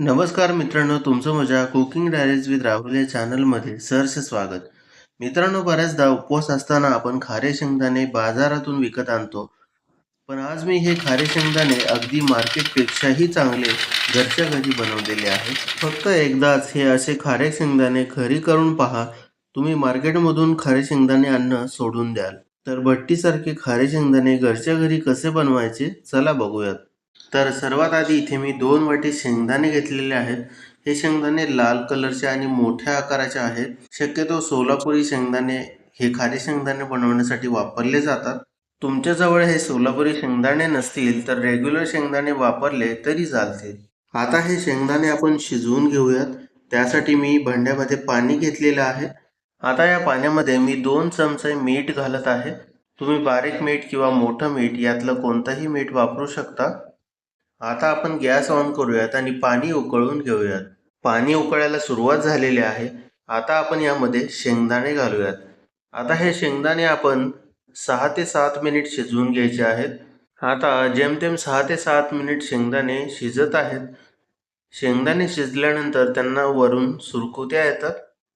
नमस्कार मित्रांनो, तुमचं माझ्या कुकिंग डायरीज विथ राहुल या चॅनलमध्ये सहर्ष स्वागत. मित्रांनो, बऱ्याचदा उपवास असताना आपण खारे शेंगदाणे बाजारातून विकत आणतो. पण आज मी हे खारे शेंगदाणे अगदी मार्केटपेक्षाही चांगले घरच्या घरी बनवलेले आहेत. फक्त एकदाच हे असे खारे शेंगदाणे घरी करून पहा. तुम्ही मार्केटमधून खारे शेंगदाणे आणणं सोडून द्याल. तर भट्टीसारखे खारे शेंगदाणे घरच्या घरी कसे बनवायचे, चला बघूयात. तर सर्वात आधी इथे मी 2 वाटी शेंगदाणे घेतलेले आहेत. हे शेंगदाणे लाल कलरचे आणि मोठ्या आकाराचे आहेत. शक्यतो सोलापुरी शेंगदाणे हे खारे शेंगदाणे बनवण्यासाठी वापरले जातात. तुमच्याजवळ हे सोलापुरी शेंगदाणे नसतील तर रेग्युलर शेंगदाणे वापरले तरी चालतील. आता हे शेंगदाणे आपण शिजवून घेऊयात. त्यासाठी मी भांड्यामध्ये पाणी घेतलेलं आहे. आता या पाण्यामध्ये मी 2 चमचे मीठ घालत आहे. तुम्ही बारीक मीठ किंवा मोठं मीठ यातलं कोणतंही मीठ वापरू शकता. आता आपण गॅस ऑन करूयात आणि पाणी उकळून घेऊयात. पाणी उकळायला सुरुवात झालेली आहे. आता आपण यामध्ये शेंगदाणे घालूयात. आता हे शेंगदाणे आपण 6 ते 7 मिनिट शिजवून घ्यायचे आहेत. आता जेमतेम 6 ते 7 मिनिट शेंगदाणे शिजत आहेत. शेंगदाणे शिजल्यानंतर त्यांना वरून सुरकुत्या येतात.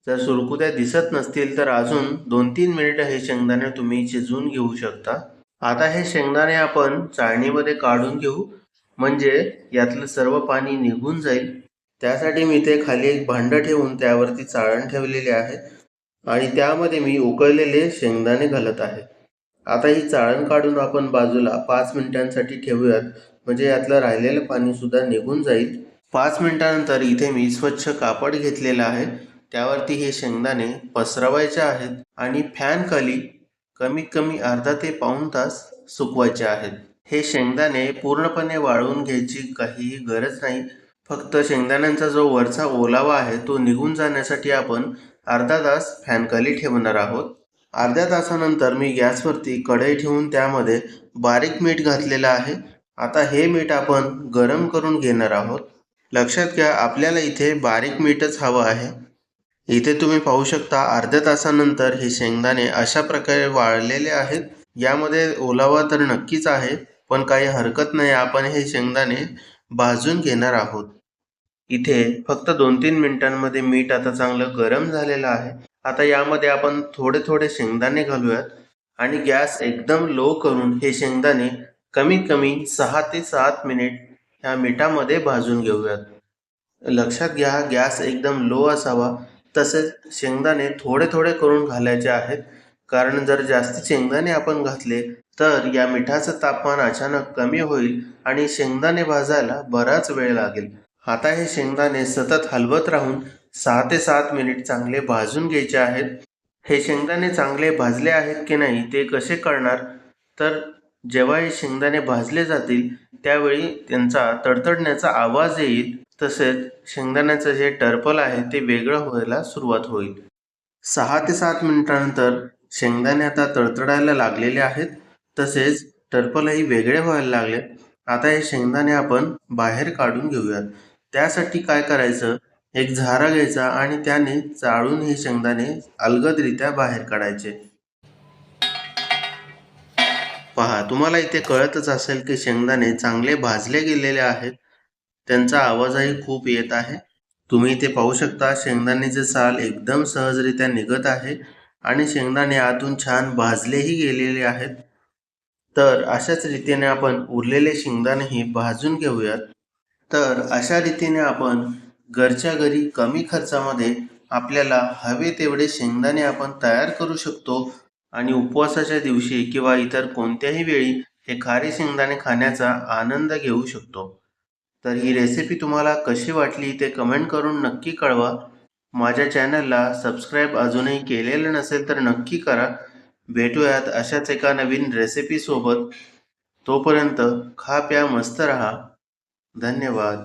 जर सुरकुत्या दिसत नसतील तर अजून 2-3 मिनिट हे शेंगदाणे तुम्ही शिजवून घेऊ शकता. आता हे शेंगदाणे आपण चाळणीमध्ये काढून घेऊ, म्हणजे यातलं सर्व पाणी निघून जाईल. त्यासाठी मी इथे खाली एक भांडं ठेवून त्यावरती चाळण ठेवलेली आहे आणि त्यामध्ये मी उकळलेले शेंगदाणे घालत आहे. आता ही चाळण काढून आपण बाजूला 5 मिनिटांसाठी ठेवूयात, म्हणजे यातलं राहिलेलं पाणी सुद्धा निघून जाईल. 5 मिनिटानंतर इथे मी स्वच्छ कापड घेतलेलं आहे. त्यावरती हे शेंगदाणे पसरवायचे आहेत आणि फॅन खाली कमीत कमी अर्धा ते पाऊण तास सुकवायचे आहेत. हे शेंगदाणे पूर्णपणे वाळवून घ्यायची काहीही गरज नाही. फक्त शेंगदाण्यांचा जो वरचा ओलावा आहे तो निघून जाण्यासाठी आपण अर्धा तास फॅनखाली ठेवणार आहोत. अर्ध्या तासानंतर मी गॅसवरती कढई ठेवून त्यामध्ये बारीक मीठ घातलेलं आहे. आता हे मीठ आपण गरम करून घेणार आहोत. लक्षात घ्या, आपल्याला इथे बारीक मीठच हवं आहे. इथे तुम्ही पाहू शकता अर्ध्या तासानंतर हे शेंगदाणे अशा प्रकारे वाळलेले आहेत. यामध्ये ओलावा तर नक्कीच आहे, पण काही हरकत नाही, आपण हे शेंगदाणे भाजून घेणार आहोत. इथे फक्त 2-3 मिनिटांमध्ये मीठ आता चांगलं गरम झालेलं आहे. आता यामध्ये आपण थोडे थोडे शेंगदाणे घालूयात आणि गॅस एकदम लो करून हे शेंगदाणे कमीत कमी 6 ते 7 मिनिट ह्या मिठामध्ये भाजून घेऊयात. लक्षात घ्या, गॅस एकदम लो असावा. तसेच शेंगदाणे थोडे थोडे करून घालायचे आहेत, कारण जर जास्त शेंगदाणे आपण घातले तर या मिठाचं तापमान अचानक कमी होईल आणि शेंगदाणे भाजायला बराच वेळ लागेल. आता हे शेंगदाणे सतत हलवत राहून 6 ते 7 मिनिट चांगले भाजून घ्यायचे आहेत. हे शेंगदाणे चांगले भाजले आहेत की नाही ते कसे कळणार, तर जेव्हा हे शेंगदाणे भाजले जातील त्यावेळी त्यांचा तडतडण्याचा आवाज येईल. तसेच शेंगदाण्याचं जे टर्पल आहे ते वेगळं व्हायला सुरुवात होईल. 6 ते 7 मिनिटानंतर शेंगदाणे आता तडतडायला लागलेले आहेत. तसेच टर्पलही वेगळे व्हायला लागले. आता हे शेंगदाणे आपण बाहेर काढून घेऊयात. त्यासाठी काय करायचं, एक झारा घ्यायचा आणि त्याने चाळून हे शेंगदाणे अलगदरित्या बाहेर काढायचे. पहा, तुम्हाला इथे कळतच असेल की शेंगदाणे चांगले भाजले गेलेले आहेत. त्यांचा आवाजही खूप येत आहे. तुम्ही इथे पाहू शकता शेंगदाण्याचे साल एकदम सहजरित्या निघत आहे आणि शेंगदाणे आतून छान भाजलेही गेलेले आहेत. तर अशाच रीतीने आपण उरलेले शेंगदाणेही भाजून घेऊयात. तर अशा रीतीने आपण घरच्या घरी कमी खर्चामध्ये आपल्याला हवे तेवढे शेंगदाणे आपण तयार करू शकतो आणि उपवासाच्या दिवशी किंवा इतर कोणत्याही वेळी हे खारे शेंगदाणे खाण्याचा आनंद घेऊ शकतो. तर ही रेसिपी तुम्हाला कशी वाटली ते कमेंट करून नक्की कळवा. माझ्या चॅनलला सबस्क्राईब अजूनही केलेलं नसेल तर नक्की करा. भेटूयात अशाच एका नवीन रेसिपी सोबत. तोपर्यंत खा प्या मस्त रहा. धन्यवाद.